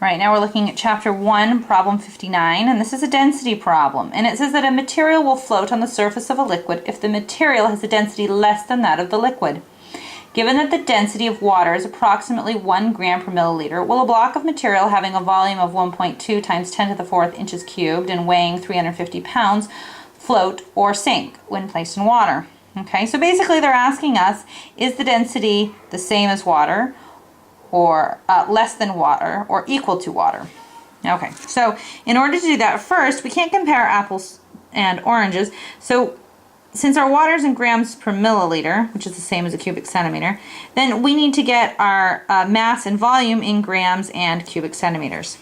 All right, now we're looking at chapter 1, problem 59, and this is a density problem. And it says that a material will float on the surface of a liquid if the material has a density less than that of the liquid. Given that the density of water is approximately 1 gram per milliliter, will a block of material having a volume of 1.2 times 10 to the 4th inches cubed and weighing 350 pounds float or sink when placed in water? Okay, so basically they're asking us, is the density the same as water, or less than water, or equal to water? Okay, so in order to do that, first, we can't compare apples and oranges. So since our water is in grams per milliliter, which is the same as a cubic centimeter, then we need to get our mass and volume in grams and cubic centimeters.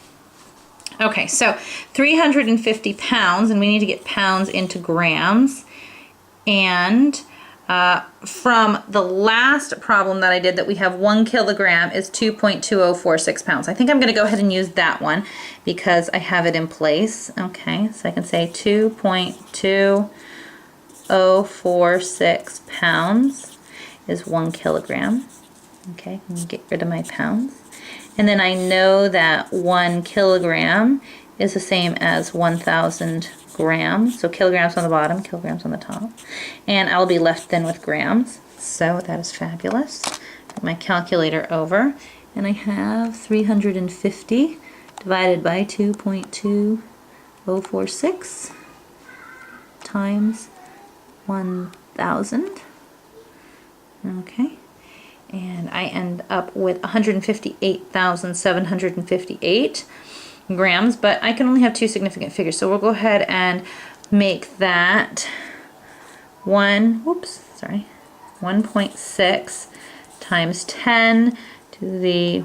Okay, so 350 pounds, and we need to get pounds into grams. And from the last problem that I did, that we have 1 kilogram is 2.2046 pounds. I think I'm going to go ahead and use that one because I have it in place. Okay, so I can say 2.2046 pounds is 1 kilogram. Okay, I'm going to get rid of my pounds. And then I know that 1 kilogram is the same as 1,000 grams. So kilograms on the bottom, kilograms on the top. And I'll be left then with grams. So that is fabulous. Put my calculator over, and I have 350 divided by 2.2046 times 1,000. Okay. And I end up with 158,758 grams, but I can only have 2 significant figures, so we'll go ahead and make that 1.6 times 10 to the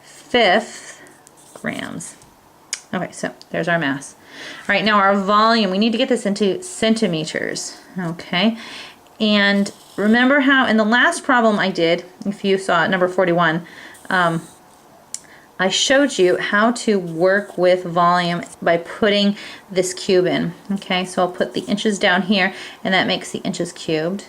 5th grams. Okay, so there's our mass. All right, now our volume, we need to get this into centimeters, okay? And remember how in the last problem I did, if you saw it, number 41, I showed you how to work with volume by putting this cube in. Okay, so I'll put the inches down here, and that makes the inches cubed.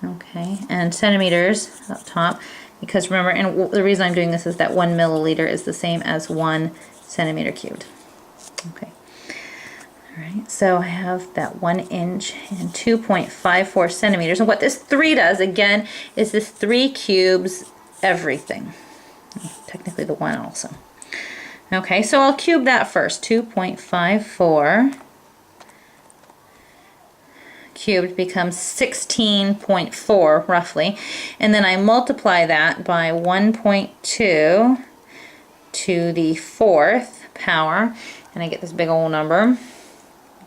Okay, and centimeters up top, because remember, and the reason I'm doing this is that 1 milliliter is the same as 1 centimeter cubed. Okay. Alright, so I have that 1 inch and 2.54 centimeters. And what this 3 does, again, is this 3 cubes everything. Technically the 1 also. Okay, so I'll cube that first. 2.54 cubed becomes 16.4 roughly. And then I multiply that by 1.2 to the 4th power. And I get this big old number.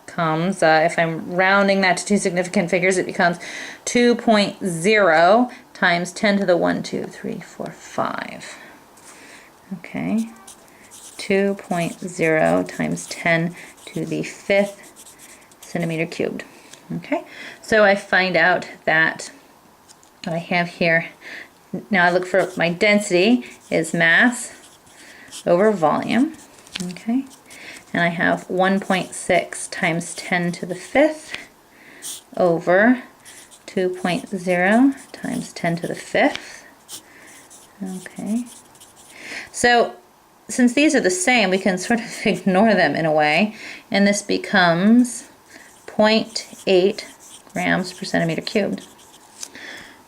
Comes, if I'm rounding that to 2 significant figures, it becomes 2.0 times 10 to the 1, 2, 3, 4, 5. Okay, 2.0 times 10 to the 5th centimeter cubed. Okay, so I find out that what I have here, now I look for my density is mass over volume. Okay. And I have 1.6 times 10 to the 5th over 2.0 times 10 to the 5th. Okay. So since these are the same, we can sort of ignore them in a way, and this becomes 0.8 grams per centimeter cubed.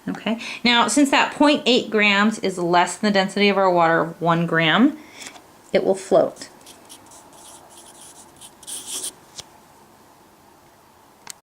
Okay. Now, since that 0.8 grams is less than the density of our water of 1 gram, it will float.